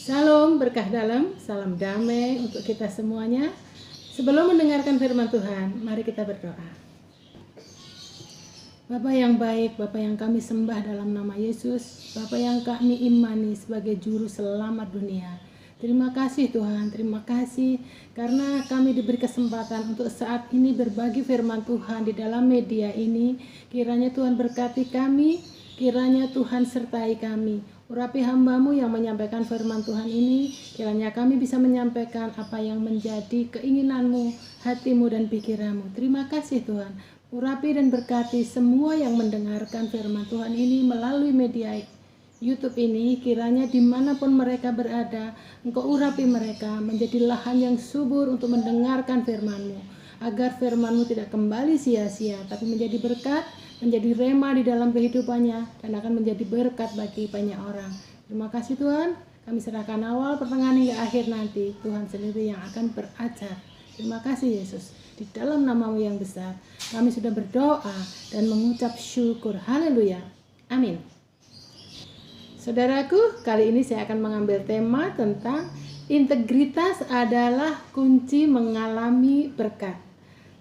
Shalom, berkah dalam, salam damai untuk kita semuanya. Sebelum mendengarkan firman Tuhan, mari kita berdoa. Bapa yang baik, Bapa yang kami sembah dalam nama Yesus, Bapa yang kami imani sebagai juru selamat dunia. Terima kasih Tuhan, terima kasih karena kami diberi kesempatan untuk saat ini berbagi firman Tuhan di dalam media ini. Kiranya Tuhan berkati kami, kiranya Tuhan sertai kami. Urapi hamba-Mu yang menyampaikan firman Tuhan ini, kiranya kami bisa menyampaikan apa yang menjadi keinginan-Mu, hati-Mu dan pikiran-Mu. Terima kasih Tuhan. Urapi dan berkati semua yang mendengarkan firman Tuhan ini melalui media YouTube ini, kiranya dimanapun mereka berada, Engkau urapi mereka menjadi lahan yang subur untuk mendengarkan firman-Mu, agar firman-Mu tidak kembali sia-sia, tapi menjadi berkat, menjadi rema di dalam kehidupannya, dan akan menjadi berkat bagi banyak orang. Terima kasih Tuhan, kami serahkan awal, pertengahan hingga akhir nanti, Tuhan sendiri yang akan berajar. Terima kasih Yesus, di dalam nama-Mu yang besar, kami sudah berdoa dan mengucap syukur. Haleluya, amin. Saudaraku, kali ini saya akan mengambil tema tentang integritas adalah kunci mengalami berkat.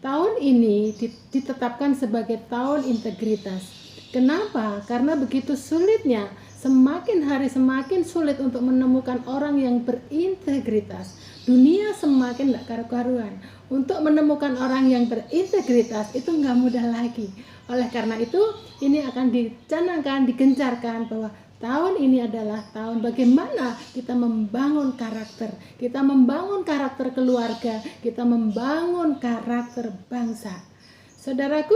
Tahun ini ditetapkan sebagai tahun integritas. Kenapa? Karena begitu sulitnya, semakin hari semakin sulit untuk menemukan orang yang berintegritas. Dunia semakin tidak karu-karuan. Untuk menemukan orang yang berintegritas itu nggak mudah lagi. Oleh karena itu, ini akan dicanangkan, digencarkan bahwa tahun ini adalah tahun bagaimana kita membangun karakter, kita membangun karakter keluarga, kita membangun karakter bangsa. Saudaraku,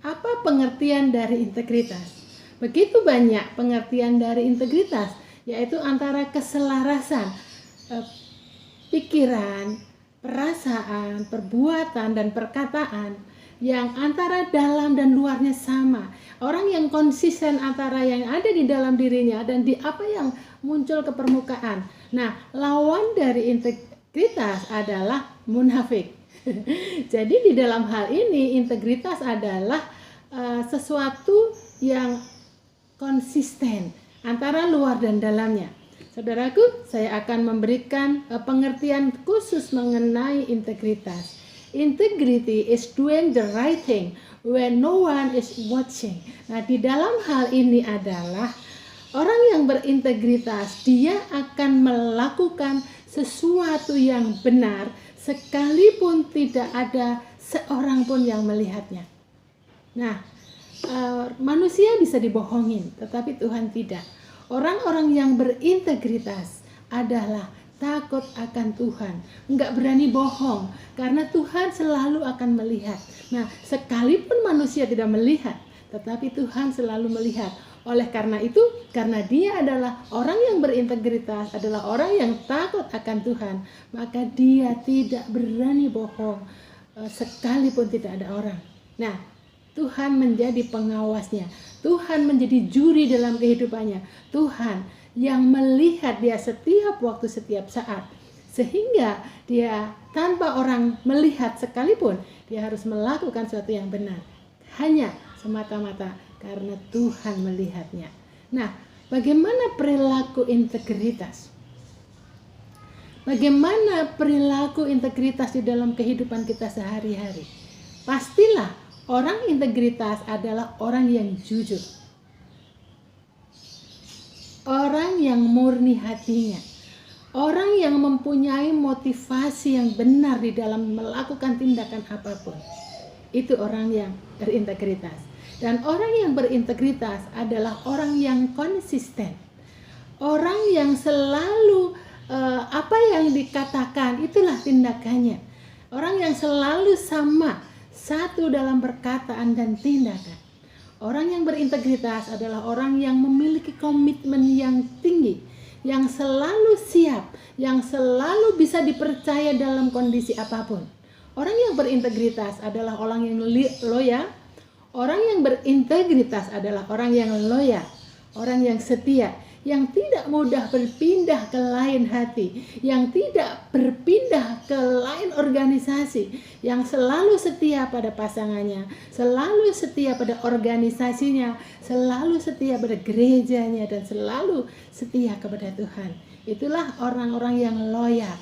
apa pengertian dari integritas? Begitu banyak pengertian dari integritas, yaitu antara keselarasan pikiran, perasaan, perbuatan, dan perkataan yang antara dalam dan luarnya sama. Orang yang konsisten antara yang ada di dalam dirinya dan di apa yang muncul ke permukaan. Nah, lawan dari integritas adalah munafik. Jadi di dalam hal ini integritas adalah sesuatu yang konsisten antara luar dan dalamnya. Saudaraku, saya akan memberikan pengertian khusus mengenai integritas. Integrity is doing the right thing when no one is watching. Nah, di dalam hal ini adalah orang yang berintegritas, dia akan melakukan sesuatu yang benar sekalipun tidak ada seorang pun yang melihatnya. Nah, manusia bisa dibohongin, tetapi Tuhan tidak. Orang-orang yang berintegritas adalah takut akan Tuhan, enggak berani bohong, karena Tuhan selalu akan melihat. Nah, sekalipun manusia tidak melihat, tetapi Tuhan selalu melihat. Oleh karena itu, karena dia adalah orang yang berintegritas, adalah orang yang takut akan Tuhan, maka dia tidak berani bohong, sekalipun tidak ada orang. Nah, Tuhan menjadi pengawasnya, Tuhan menjadi juri dalam kehidupannya, Tuhan yang melihat dia setiap waktu, setiap saat, sehingga dia tanpa orang melihat sekalipun, dia harus melakukan sesuatu yang benar, hanya semata-mata karena Tuhan melihatnya. Nah, bagaimana perilaku integritas? Bagaimana perilaku integritas di dalam kehidupan kita sehari-hari? Pastilah orang integritas adalah orang yang jujur, orang yang murni hatinya, orang yang mempunyai motivasi yang benar di dalam melakukan tindakan apapun. Itu orang yang berintegritas. Dan orang yang berintegritas adalah orang yang konsisten, orang yang selalu apa yang dikatakan itulah tindakannya, orang yang selalu sama, satu dalam perkataan dan tindakan. Orang yang berintegritas adalah orang yang memiliki komitmen yang tinggi, yang selalu siap, yang selalu bisa dipercaya dalam kondisi apapun. Orang yang berintegritas adalah orang yang loyal. Orang yang berintegritas adalah orang yang loyal, orang yang setia, yang tidak mudah berpindah ke lain hati, yang tidak berpindah ke lain organisasi, yang selalu setia pada pasangannya, selalu setia pada organisasinya, selalu setia pada gerejanya, dan selalu setia kepada Tuhan. Itulah orang-orang yang loyal.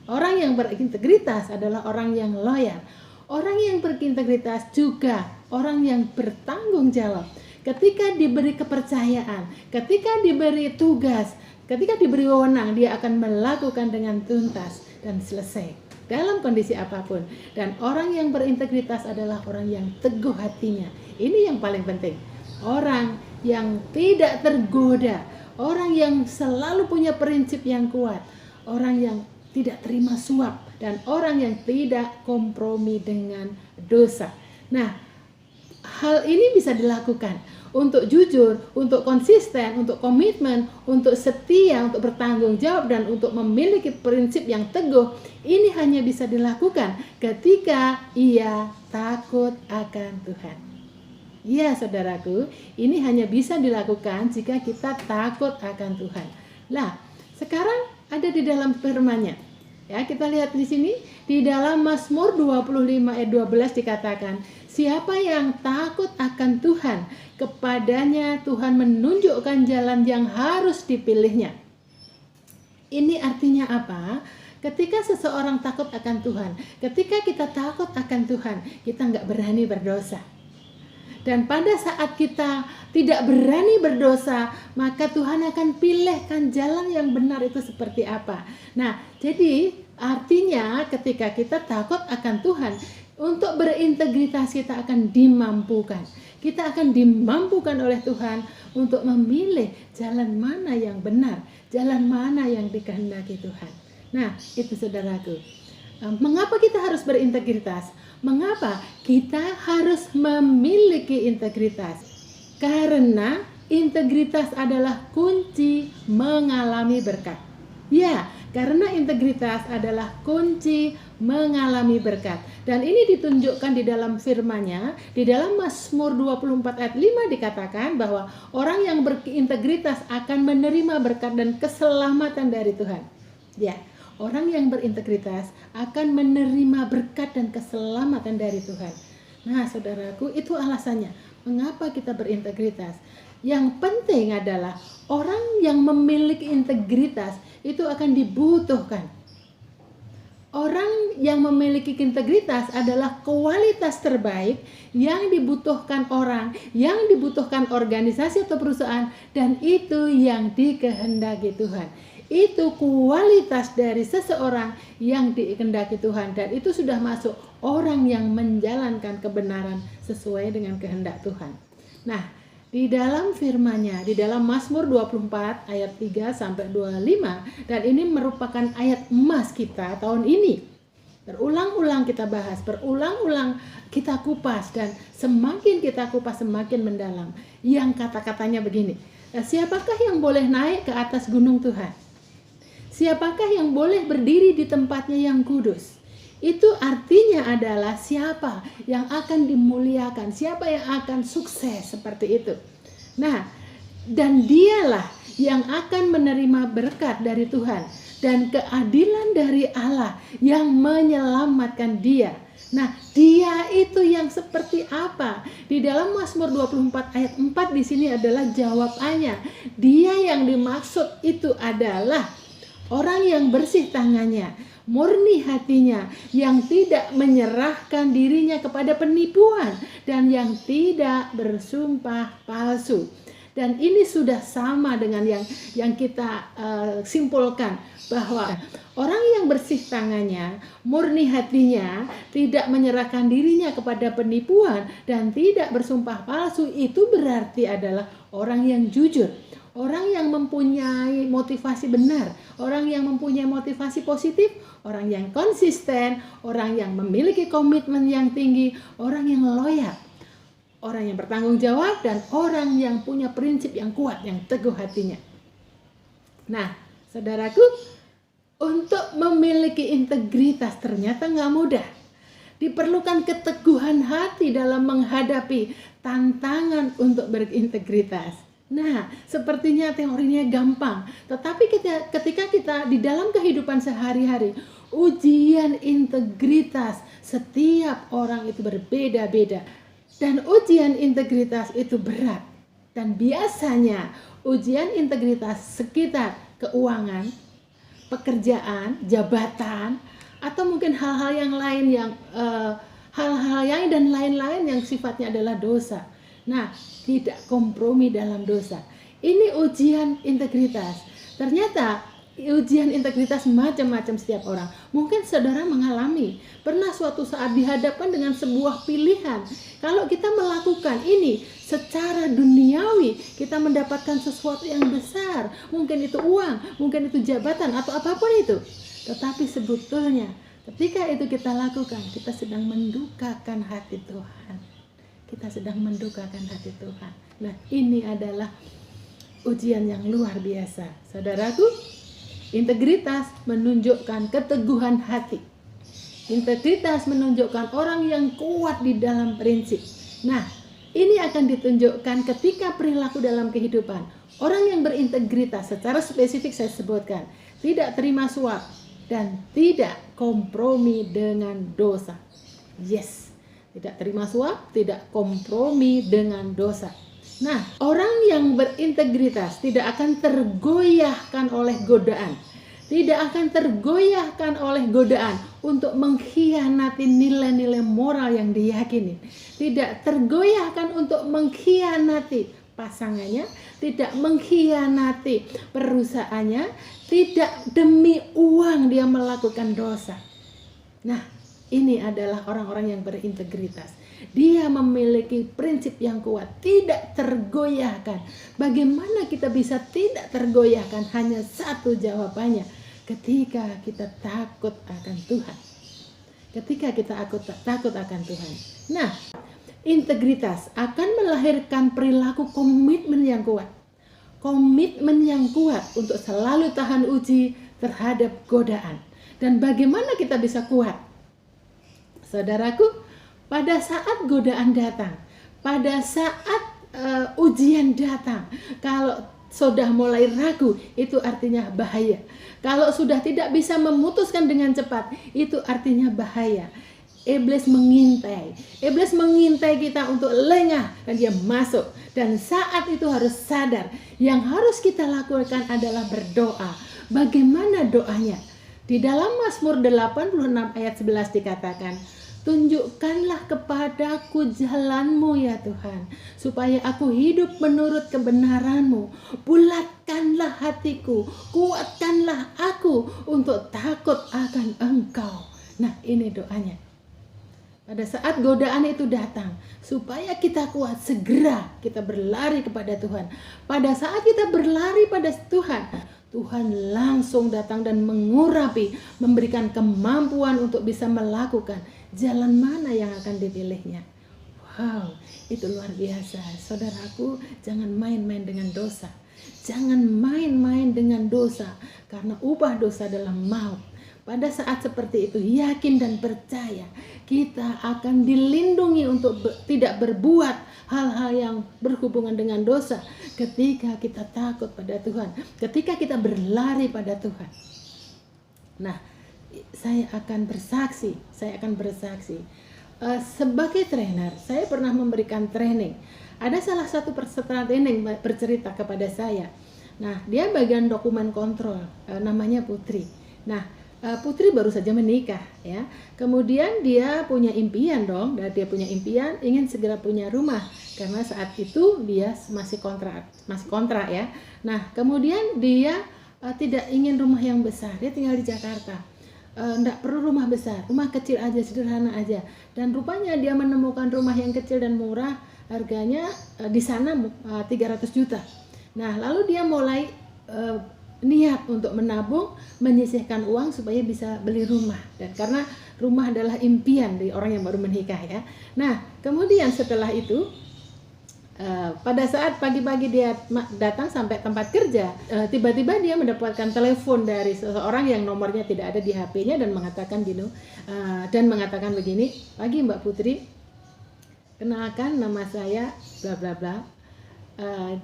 Orang yang berintegritas adalah orang yang loyal. Orang yang berintegritas juga orang yang bertanggung jawab. Ketika diberi kepercayaan, ketika diberi tugas, ketika diberi wewenang, dia akan melakukan dengan tuntas dan selesai dalam kondisi apapun. Dan orang yang berintegritas adalah orang yang teguh hatinya. Ini yang paling penting. Orang yang tidak tergoda, orang yang selalu punya prinsip yang kuat, orang yang tidak terima suap, dan orang yang tidak kompromi dengan dosa. Nah, hal ini bisa dilakukan untuk jujur, untuk konsisten, untuk komitmen, untuk setia, untuk bertanggung jawab, dan untuk memiliki prinsip yang teguh. Ini hanya bisa dilakukan ketika ia takut akan Tuhan. Ya saudaraku, ini hanya bisa dilakukan jika kita takut akan Tuhan. Nah, sekarang ada di dalam firman-Nya. Ya, kita lihat di sini di dalam Mazmur 25 ayat 12 dikatakan, siapa yang takut akan Tuhan, kepadanya Tuhan menunjukkan jalan yang harus dipilihnya. Ini artinya apa? Ketika seseorang takut akan Tuhan, ketika kita takut akan Tuhan, kita nggak berani berdosa. Dan pada saat kita tidak berani berdosa, maka Tuhan akan pilihkan jalan yang benar itu seperti apa. Nah, jadi artinya ketika kita takut akan Tuhan, untuk berintegritas kita akan dimampukan. Kita akan dimampukan oleh Tuhan untuk memilih jalan mana yang benar, jalan mana yang dikehendaki Tuhan. Nah, itu saudaraku. Mengapa kita harus berintegritas? Mengapa kita harus memiliki integritas? Karena integritas adalah kunci mengalami berkat. Ya, karena integritas adalah kunci mengalami berkat. Dan ini ditunjukkan di dalam firman-Nya, di dalam Mazmur 24 ayat 5 dikatakan bahwa orang yang berintegritas akan menerima berkat dan keselamatan dari Tuhan. Ya, orang yang berintegritas akan menerima berkat dan keselamatan dari Tuhan. Nah, saudaraku, itu alasannya mengapa kita berintegritas. Yang penting adalah orang yang memiliki integritas itu akan dibutuhkan. Orang yang memiliki integritas adalah kualitas terbaik yang dibutuhkan orang, yang dibutuhkan organisasi atau perusahaan, dan itu yang dikehendaki Tuhan. Itu kualitas dari seseorang yang dikehendaki Tuhan, dan itu sudah masuk orang yang menjalankan kebenaran sesuai dengan kehendak Tuhan. Nah, di dalam firman-Nya, di dalam Mazmur 24 ayat 3 sampai 25, dan ini merupakan ayat emas kita tahun ini. Berulang-ulang kita bahas, berulang-ulang kita kupas, dan semakin kita kupas semakin mendalam. Yang kata-katanya begini, siapakah yang boleh naik ke atas gunung Tuhan? Siapakah yang boleh berdiri di tempatnya yang kudus? Itu artinya adalah siapa yang akan dimuliakan, siapa yang akan sukses seperti itu. Nah, dan dialah yang akan menerima berkat dari Tuhan dan keadilan dari Allah yang menyelamatkan dia. Nah, dia itu yang seperti apa? Di dalam Mazmur 24 ayat 4 di sini adalah jawabannya. Dia yang dimaksud itu adalah orang yang bersih tangannya, murni hatinya, yang tidak menyerahkan dirinya kepada penipuan, dan yang tidak bersumpah palsu. Dan ini sudah sama dengan yang kita simpulkan, bahwa orang yang bersih tangannya, murni hatinya, tidak menyerahkan dirinya kepada penipuan, dan tidak bersumpah palsu, itu berarti adalah orang yang jujur. Orang yang mempunyai motivasi benar, orang yang mempunyai motivasi positif, orang yang konsisten, orang yang memiliki komitmen yang tinggi, orang yang loyal, orang yang bertanggung jawab, dan orang yang punya prinsip yang kuat, yang teguh hatinya. Nah, saudaraku, untuk memiliki integritas ternyata nggak mudah. Diperlukan keteguhan hati dalam menghadapi tantangan untuk berintegritas. Nah, sepertinya teorinya gampang, tetapi ketika kita di dalam kehidupan sehari-hari, ujian integritas setiap orang itu berbeda-beda, dan ujian integritas itu berat. Dan biasanya ujian integritas sekitar keuangan, pekerjaan, jabatan, atau mungkin hal-hal yang lain yang hal-hal yang dan lain-lain yang sifatnya adalah dosa. Nah, tidak kompromi dalam dosa. Ini ujian integritas. Ternyata ujian integritas macam-macam setiap orang. Mungkin saudara mengalami, pernah suatu saat dihadapkan dengan sebuah pilihan. Kalau kita melakukan ini secara duniawi, kita mendapatkan sesuatu yang besar. Mungkin itu uang, mungkin itu jabatan, atau apapun itu. Tetapi sebetulnya ketika itu kita lakukan, kita sedang mendukakan hati Tuhan. Kita sedang mendukakan hati Tuhan. Nah, ini adalah ujian yang luar biasa. Saudaraku, integritas menunjukkan keteguhan hati. Integritas menunjukkan orang yang kuat di dalam prinsip. Nah, ini akan ditunjukkan ketika perilaku dalam kehidupan. Orang yang berintegritas, secara spesifik saya sebutkan, tidak terima suap dan tidak kompromi dengan dosa. Yes. Tidak terima suap, tidak kompromi dengan dosa. Nah, orang yang berintegritas tidak akan tergoyahkan oleh godaan. Tidak akan tergoyahkan oleh godaan untuk mengkhianati nilai-nilai moral yang diyakini. Tidak tergoyahkan untuk mengkhianati pasangannya, tidak mengkhianati perusahaannya, tidak demi uang dia melakukan dosa. Nah, ini adalah orang-orang yang berintegritas. Dia memiliki prinsip yang kuat, tidak tergoyahkan. Bagaimana kita bisa tidak tergoyahkan? Hanya satu jawabannya, ketika kita takut akan Tuhan. Ketika kita takut akan Tuhan. Nah, integritas akan melahirkan perilaku komitmen yang kuat. Komitmen yang kuat untuk selalu tahan uji terhadap godaan. Dan bagaimana kita bisa kuat? Saudaraku, pada saat godaan datang, pada saat ujian datang, kalau sudah mulai ragu, itu artinya bahaya. Kalau sudah tidak bisa memutuskan dengan cepat, itu artinya bahaya. Iblis mengintai kita untuk lengah dan dia masuk. Dan saat itu harus sadar, yang harus kita lakukan adalah berdoa. Bagaimana doanya? Di dalam Mazmur 86 ayat 11 dikatakan, tunjukkanlah kepadaku jalan-Mu ya Tuhan, supaya aku hidup menurut kebenaran-Mu. Bulatkanlah hatiku, kuatkanlah aku untuk takut akan Engkau. Nah, ini doanya. Pada saat godaan itu datang, supaya kita kuat, segera kita berlari kepada Tuhan. Pada saat kita berlari pada Tuhan, Tuhan langsung datang dan mengurapi, memberikan kemampuan untuk bisa melakukan jalan mana yang akan dipilihnya. Wow, itu luar biasa. Saudaraku, jangan main-main dengan dosa. Jangan main-main dengan dosa, karena upah dosa adalah maut. Pada saat seperti itu, yakin dan percaya kita akan dilindungi untuk tidak berbuat hal-hal yang berhubungan dengan dosa ketika kita takut pada Tuhan, ketika kita berlari pada Tuhan. Nah, saya akan bersaksi. Sebagai trainer, saya pernah memberikan training. Ada salah satu peserta training bercerita kepada saya. Nah, dia bagian dokumen kontrol, namanya Putri. Nah, Putri baru saja menikah ya. Kemudian dia punya impian dong, dan dia punya impian ingin segera punya rumah karena saat itu dia masih kontrak ya. Nah, kemudian dia tidak ingin rumah yang besar, dia tinggal di Jakarta. Enggak perlu rumah besar, rumah kecil aja, sederhana aja. Dan rupanya dia menemukan rumah yang kecil dan murah, harganya di sana 300 juta. Nah, lalu dia mulai niat untuk menabung, menyisihkan uang supaya bisa beli rumah. Dan karena rumah adalah impian dari orang yang baru menikah ya. Nah, kemudian setelah itu pada saat pagi-pagi dia datang sampai tempat kerja, tiba-tiba dia mendapatkan telepon dari seseorang yang nomornya tidak ada di HP-nya dan mengatakan begini, "Pagi Mbak Putri, kenalkan nama saya bla bla bla.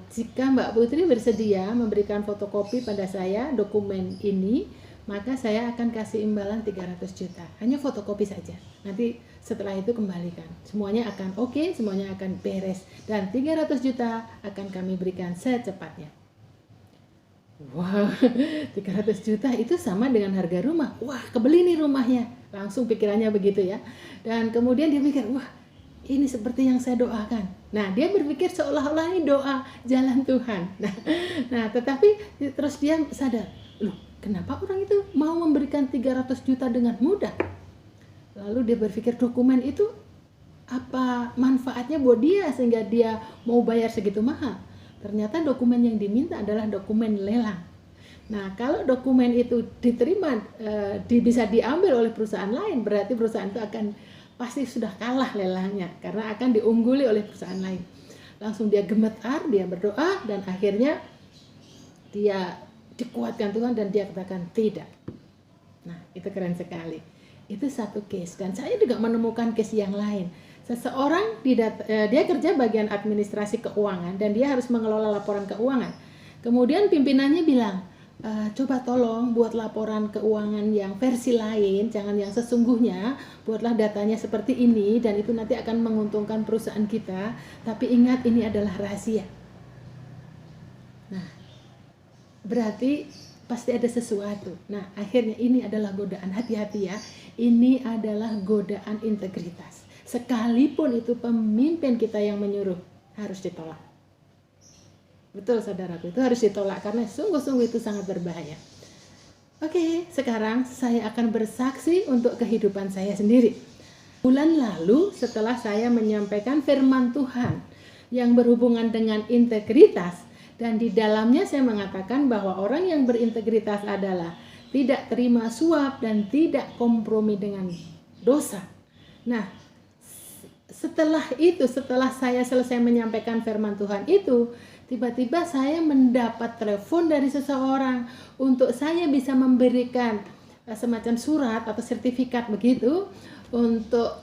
jika Mbak Putri bersedia memberikan fotokopi pada saya dokumen ini, maka saya akan kasih imbalan 300 juta. Hanya fotokopi saja. Nanti setelah itu kembalikan. Semuanya akan oke, semuanya akan beres. Dan 300 juta akan kami berikan secepatnya. Wah, 300 juta itu sama dengan harga rumah. Wah, kebeli nih rumahnya. Langsung pikirannya begitu ya. Dan kemudian dia mikir, wah, ini seperti yang saya doakan. Nah, dia berpikir seolah-olah ini doa jalan Tuhan. Nah, tetapi terus dia sadar, loh, kenapa orang itu mau memberikan 300 juta dengan mudah? Lalu dia berpikir dokumen itu apa manfaatnya buat dia sehingga dia mau bayar segitu mahal? Ternyata dokumen yang diminta adalah dokumen lelang. Nah, kalau dokumen itu diterima, bisa diambil oleh perusahaan lain, berarti perusahaan itu akan pasti sudah kalah lelangnya karena akan diungguli oleh perusahaan lain. Langsung dia gemetar, dia berdoa, dan akhirnya dia dikuatkan Tuhan dan dia katakan tidak. Nah, itu keren sekali. Itu satu case, dan saya juga menemukan case yang lain. Seseorang dia kerja bagian administrasi keuangan dan dia harus mengelola laporan keuangan. Kemudian pimpinannya bilang, coba tolong buat laporan keuangan yang versi lain, jangan yang sesungguhnya, buatlah datanya seperti ini dan itu nanti akan menguntungkan perusahaan kita, tapi ingat ini adalah rahasia. Nah, berarti pasti ada sesuatu. Nah, akhirnya ini adalah godaan, hati-hati ya, ini adalah godaan integritas. Sekalipun itu pemimpin kita yang menyuruh, harus ditolak. Betul saudaraku, itu harus ditolak karena sungguh-sungguh itu sangat berbahaya. Oke, sekarang saya akan bersaksi untuk kehidupan saya sendiri. Bulan lalu setelah saya menyampaikan firman Tuhan yang berhubungan dengan integritas, dan di dalamnya saya mengatakan bahwa orang yang berintegritas adalah tidak terima suap dan tidak kompromi dengan dosa. Nah, setelah saya selesai menyampaikan firman Tuhan itu, tiba-tiba saya mendapat telepon dari seseorang untuk saya bisa memberikan semacam surat atau sertifikat begitu untuk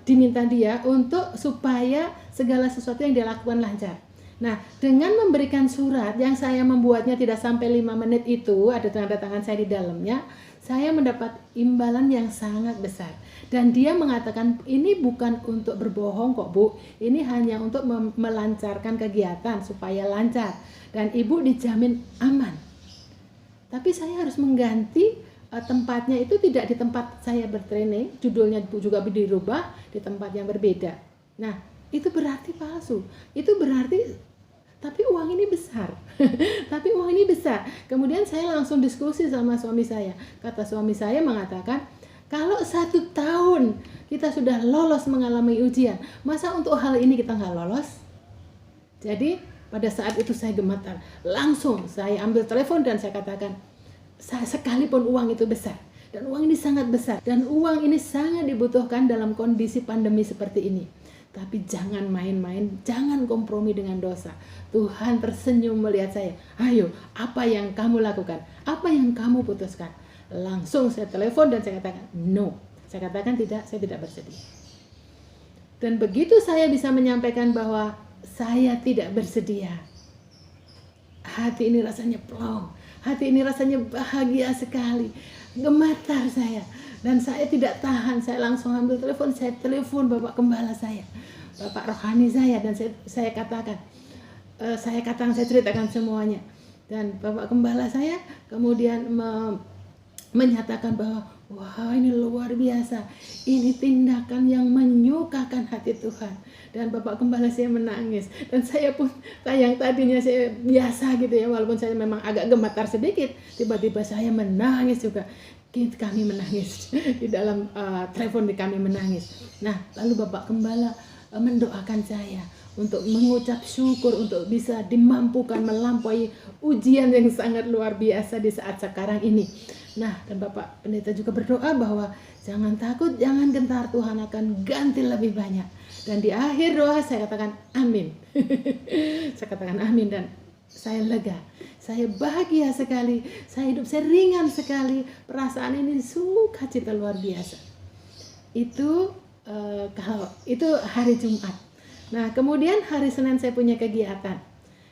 diminta dia untuk supaya segala sesuatu yang dia lakukan lancar. Nah, dengan memberikan surat yang saya membuatnya tidak sampai 5 menit itu, ada tanda tangan saya di dalamnya, saya mendapat imbalan yang sangat besar. Dan dia mengatakan, ini bukan untuk berbohong kok Bu, ini hanya untuk melancarkan kegiatan supaya lancar. Dan Ibu dijamin aman. Tapi saya harus mengganti tempatnya itu tidak di tempat saya bertraining, judulnya juga dirubah di tempat yang berbeda. Nah, itu berarti palsu. Itu berarti, tapi uang ini besar. Tapi uang ini besar. Kemudian saya langsung diskusi sama suami saya. Kata suami saya mengatakan, kalau 1 tahun kita sudah lolos mengalami ujian, masa untuk hal ini kita nggak lolos? Jadi pada saat itu saya gemetar. Langsung saya ambil telepon dan saya katakan, sekalipun uang itu besar, dan uang ini sangat besar, dan uang ini sangat dibutuhkan dalam kondisi pandemi seperti ini, tapi jangan main-main, jangan kompromi dengan dosa. Tuhan tersenyum melihat saya. Ayo, apa yang kamu lakukan? Apa yang kamu putuskan? Langsung saya telepon dan saya katakan no. Saya katakan tidak, saya tidak bersedia. Dan begitu saya bisa menyampaikan bahwa saya tidak bersedia, hati ini rasanya plong, hati ini rasanya bahagia sekali, gemetar saya. Dan saya tidak tahan, saya langsung ambil telepon, saya telepon Bapak Gembala saya, Bapak Rohani saya, dan saya katakan, saya ceritakan semuanya. Dan Bapak Gembala saya kemudian menyatakan bahwa wah, ini luar biasa, ini tindakan yang menyukakan hati Tuhan. Dan Bapak Gembala saya menangis, dan saya pun yang tadinya saya biasa gitu ya, walaupun saya memang agak gemetar sedikit, tiba-tiba saya menangis juga. Kami menangis di dalam telepon, kami menangis. Nah, lalu Bapak Gembala mendoakan saya untuk mengucap syukur untuk bisa dimampukan melampaui ujian yang sangat luar biasa di saat sekarang ini. Nah, dan Bapak Pendeta juga berdoa bahwa jangan takut, jangan gentar, Tuhan akan ganti lebih banyak. Dan di akhir doa saya katakan amin. Saya katakan amin dan saya lega. Saya bahagia sekali, hidup saya ringan sekali, perasaan ini sukacita luar biasa. Itu kalau itu hari Jumat. Nah, kemudian hari Senin saya punya kegiatan.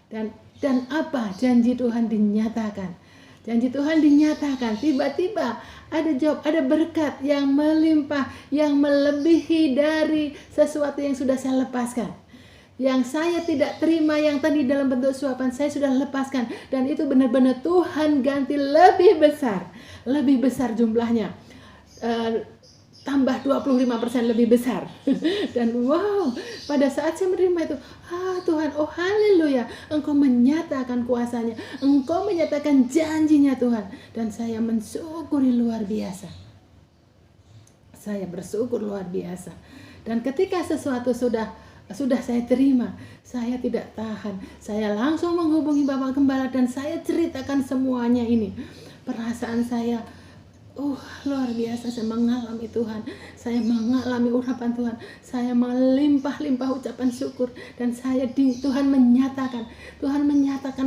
Dan apa? Janji Tuhan dinyatakan. Janji Tuhan dinyatakan. Tiba-tiba ada jawab, ada berkat yang melimpah, yang melebihi dari sesuatu yang sudah saya lepaskan. Yang saya tidak terima, yang tadi dalam bentuk suapan, saya sudah lepaskan. Dan itu benar-benar Tuhan ganti lebih besar jumlahnya. Tambah 25% lebih besar. Dan wow, pada saat saya menerima itu, Tuhan, oh haleluya, Engkau menyatakan kuasanya, Engkau menyatakan janjinya Tuhan. Dan saya mensyukuri luar biasa. Saya bersyukur luar biasa. Dan ketika sesuatu sudah saya terima, saya tidak tahan. Saya langsung menghubungi Bapak Gembala dan saya ceritakan semuanya ini. Perasaan saya, luar biasa, saya mengalami Tuhan, saya mengalami urapan Tuhan, saya melimpah-limpah ucapan syukur, dan Tuhan menyatakan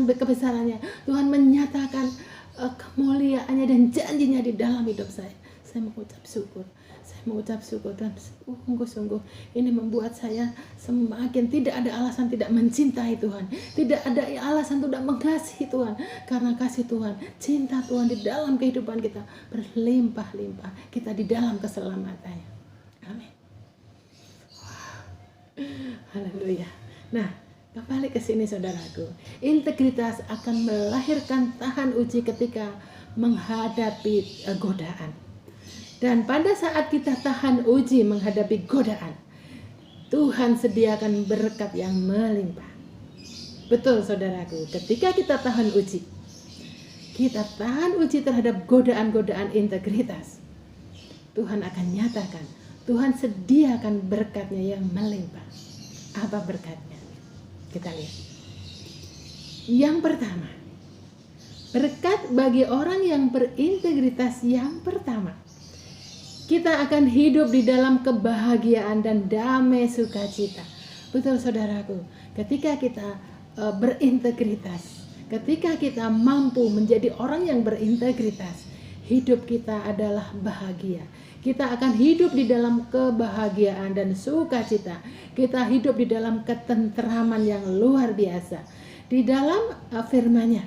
kebesarannya, Tuhan menyatakan kemuliaannya dan janjinya di dalam hidup saya. Saya mengucap syukur dan sungguh-sungguh ini membuat saya semakin tidak ada alasan tidak mencintai Tuhan, tidak ada alasan tidak mengasihi Tuhan, karena kasih Tuhan, cinta Tuhan di dalam kehidupan kita berlimpah-limpah, kita di dalam keselamatannya. Amin. Haleluya. Nah, kembali ke sini saudaraku, integritas akan melahirkan tahan uji ketika menghadapi godaan. Dan pada saat kita tahan uji menghadapi godaan, Tuhan sediakan berkat yang melimpah. Betul saudaraku, ketika kita tahan uji terhadap godaan-godaan integritas, Tuhan akan nyatakan, Tuhan sediakan berkatnya yang melimpah. Apa berkatnya? Kita lihat. Yang pertama, berkat bagi orang yang berintegritas yang pertama. Kita akan hidup di dalam kebahagiaan dan damai sukacita. Betul saudaraku, ketika kita berintegritas, ketika kita mampu menjadi orang yang berintegritas, hidup kita adalah bahagia. Kita akan hidup di dalam kebahagiaan dan sukacita. Kita hidup di dalam ketentraman yang luar biasa. Di dalam firman-Nya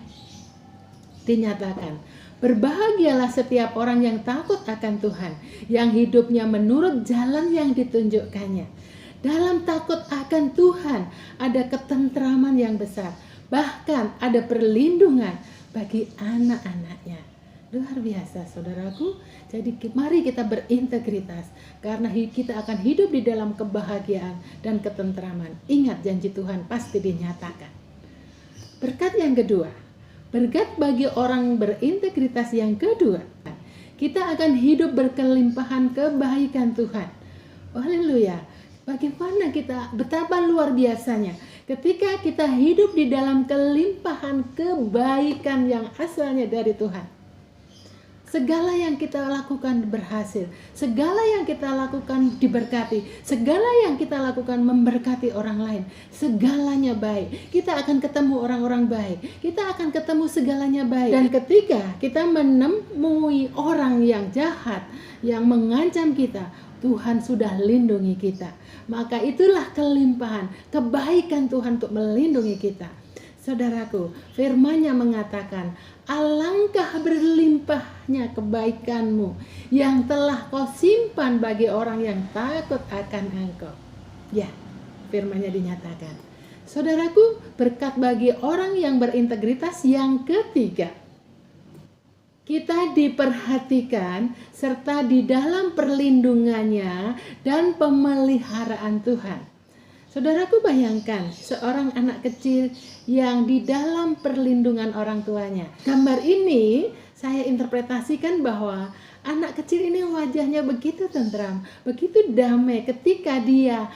dinyatakan, berbahagialah setiap orang yang takut akan Tuhan, yang hidupnya menurut jalan yang ditunjukkannya. Dalam takut akan Tuhan ada ketentraman yang besar, bahkan ada perlindungan bagi anak-anaknya. Luar biasa saudaraku. Jadi mari kita berintegritas, karena kita akan hidup di dalam kebahagiaan dan ketentraman. Ingat, janji Tuhan pasti dinyatakan. Berkat yang kedua, berkat bagi orang berintegritas yang kedua, kita akan hidup berkelimpahan kebaikan Tuhan. Haleluya. Bagaimana betapa luar biasanya ketika kita hidup di dalam kelimpahan kebaikan yang asalnya dari Tuhan. Segala yang kita lakukan berhasil, segala yang kita lakukan diberkati, segala yang kita lakukan memberkati orang lain, segalanya baik. Kita akan ketemu orang-orang baik, kita akan ketemu segalanya baik. Dan ketika kita menemui orang yang jahat, yang mengancam kita, Tuhan sudah lindungi kita. Maka itulah kelimpahan, kebaikan Tuhan untuk melindungi kita. Saudaraku, firman-Nya mengatakan, alangkah berlimpahnya kebaikanmu yang telah kau simpan bagi orang yang takut akan Engkau. Ya, firman-Nya dinyatakan. Saudaraku, berkat bagi orang yang berintegritas yang ketiga. Kita diperhatikan serta di dalam perlindungannya dan pemeliharaan Tuhan. Saudaraku, bayangkan seorang anak kecil yang di dalam perlindungan orang tuanya. Gambar ini saya interpretasikan bahwa anak kecil ini wajahnya begitu tentram, begitu damai ketika dia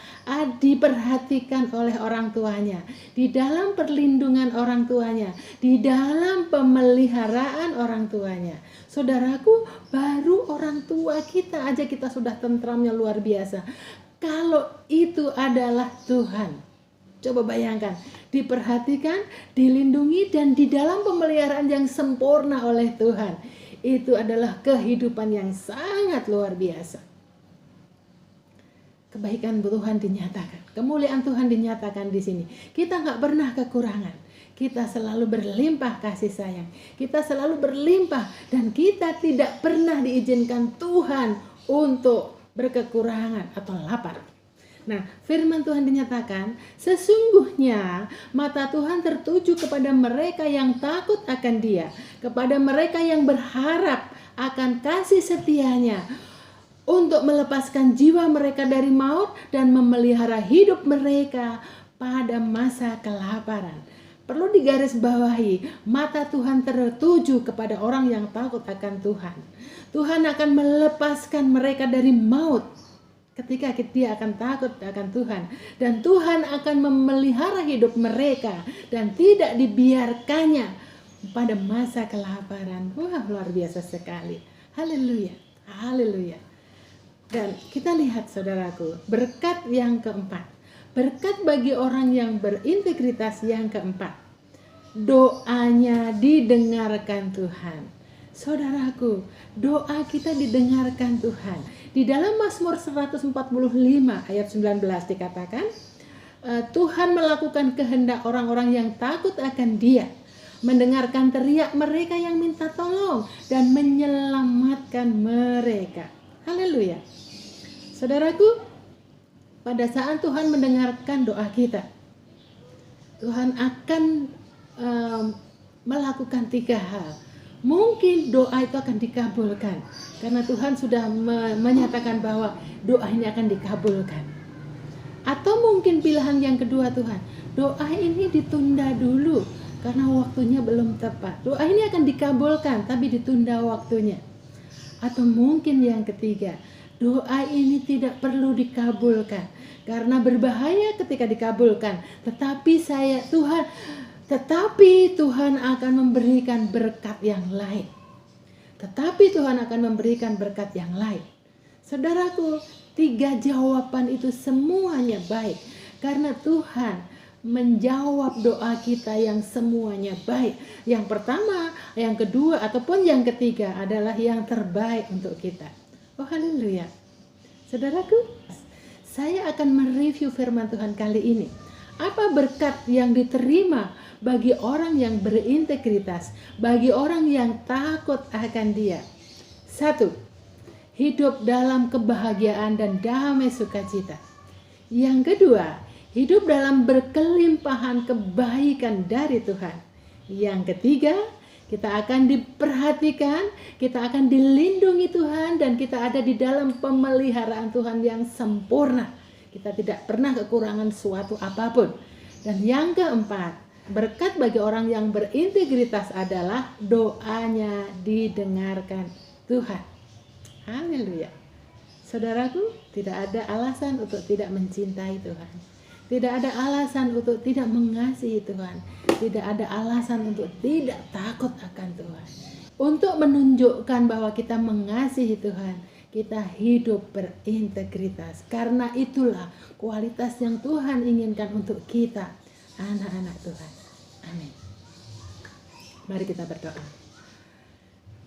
diperhatikan oleh orang tuanya, di dalam perlindungan orang tuanya, di dalam pemeliharaan orang tuanya. Saudaraku, baru orang tua kita aja kita sudah tentramnya luar biasa. Kalau itu adalah Tuhan, coba bayangkan, diperhatikan, dilindungi, dan di dalam pemeliharaan yang sempurna oleh Tuhan. Itu adalah kehidupan yang sangat luar biasa. kebaikan Tuhan dinyatakan, kemuliaan Tuhan dinyatakan di sini. Kita nggak pernah kekurangan, kita selalu berlimpah kasih sayang, kita selalu berlimpah, dan kita tidak pernah diizinkan Tuhan untuk berkekurangan atau lapar. Nah, firman Tuhan dinyatakan, sesungguhnya mata Tuhan tertuju kepada mereka yang takut akan Dia, kepada mereka yang berharap akan kasih setianya, untuk melepaskan jiwa mereka dari maut dan memelihara hidup mereka pada masa kelaparan. Perlu digarisbawahi, mata Tuhan tertuju kepada orang yang takut akan Tuhan. Tuhan akan melepaskan mereka dari maut ketika dia akan takut akan Tuhan, dan Tuhan akan memelihara hidup mereka dan tidak dibiarkannya pada masa kelaparan. Wah, luar biasa sekali. Haleluya, haleluya. Dan kita lihat saudaraku, berkat yang keempat, berkat bagi orang yang berintegritas yang keempat, doanya didengarkan Tuhan. Saudaraku, doa kita didengarkan Tuhan. Di dalam Mazmur 145 ayat 19 dikatakan, Tuhan melakukan kehendak orang-orang yang takut akan Dia, mendengarkan teriak mereka yang minta tolong, dan menyelamatkan mereka. Haleluya. Saudaraku, pada saat Tuhan mendengarkan doa kita, Tuhan akan melakukan 3 hal. Mungkin doa itu akan dikabulkan, karena Tuhan sudah menyatakan bahwa doa ini akan dikabulkan. Atau mungkin pilihan yang kedua, Tuhan, doa ini ditunda dulu karena waktunya belum tepat. Doa ini akan dikabulkan tapi ditunda waktunya. Atau mungkin yang ketiga, doa ini tidak perlu dikabulkan karena berbahaya ketika dikabulkan. Tetapi Tuhan akan memberikan berkat yang lain. Tetapi Tuhan akan memberikan berkat yang lain. Saudaraku, 3 jawaban itu semuanya baik karena Tuhan menjawab doa kita yang semuanya baik. Yang pertama, yang kedua, ataupun yang ketiga adalah yang terbaik untuk kita. Oh, haleluya. Saudaraku, saya akan mereview firman Tuhan kali ini. Apa berkat yang diterima bagi orang yang berintegritas, bagi orang yang takut akan Dia? 1. Hidup dalam kebahagiaan dan damai sukacita. Yang kedua, hidup dalam berkelimpahan kebaikan dari Tuhan. Yang ketiga, kita akan diperhatikan, kita akan dilindungi Tuhan, dan kita ada di dalam pemeliharaan Tuhan yang sempurna. Kita tidak pernah kekurangan suatu apapun. Dan yang keempat, berkat bagi orang yang berintegritas adalah doanya didengarkan Tuhan. Haleluya. Saudaraku, tidak ada alasan untuk tidak mencintai Tuhan. Tidak ada alasan untuk tidak mengasihi Tuhan. Tidak ada alasan untuk tidak takut akan Tuhan. Untuk menunjukkan bahwa kita mengasihi Tuhan, kita hidup berintegritas. Karena itulah kualitas yang Tuhan inginkan untuk kita, anak-anak Tuhan. Amin. Mari kita berdoa.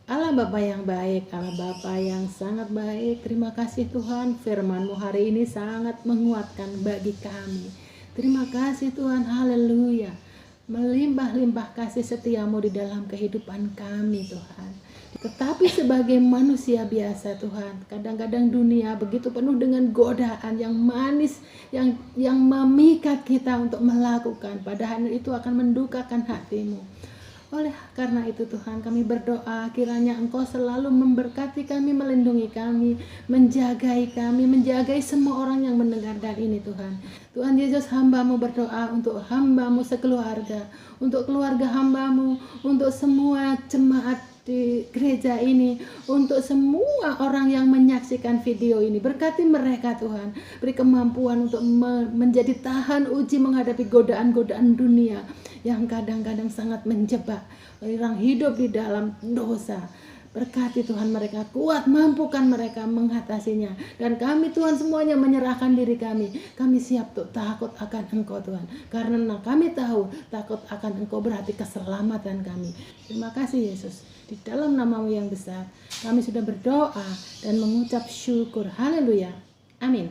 Allah Bapa yang baik, Allah Bapa yang sangat baik, terima kasih Tuhan, firman-Mu hari ini sangat menguatkan bagi kami. Terima kasih Tuhan, haleluya. Melimpah-limpah kasih setia-Mu di dalam kehidupan kami Tuhan. Tetapi sebagai manusia biasa Tuhan, kadang-kadang dunia begitu penuh dengan godaan yang manis, yang memikat kita untuk melakukan, padahal itu akan mendukakan hati-Mu. Oleh karena itu Tuhan, kami berdoa kiranya Engkau selalu memberkati kami, melindungi kami, menjagai semua orang yang mendengarkan ini Tuhan. Tuhan Yesus, hamba-Mu berdoa untuk hamba-Mu sekeluarga, untuk keluarga hamba-Mu, untuk semua jemaat di gereja ini, untuk semua orang yang menyaksikan video ini. Berkati mereka Tuhan, beri kemampuan untuk menjadi tahan uji menghadapi godaan-godaan dunia yang kadang-kadang sangat menjebak orang hidup di dalam dosa. Berkati Tuhan mereka, kuat, mampukan mereka mengatasinya. Dan kami Tuhan semuanya menyerahkan diri kami. Kami siap untuk takut akan Engkau Tuhan. Karena kami tahu takut akan Engkau berarti keselamatan kami. Terima kasih Yesus. Di dalam nama-Mu yang besar, kami sudah berdoa dan mengucap syukur. Haleluya. Amin.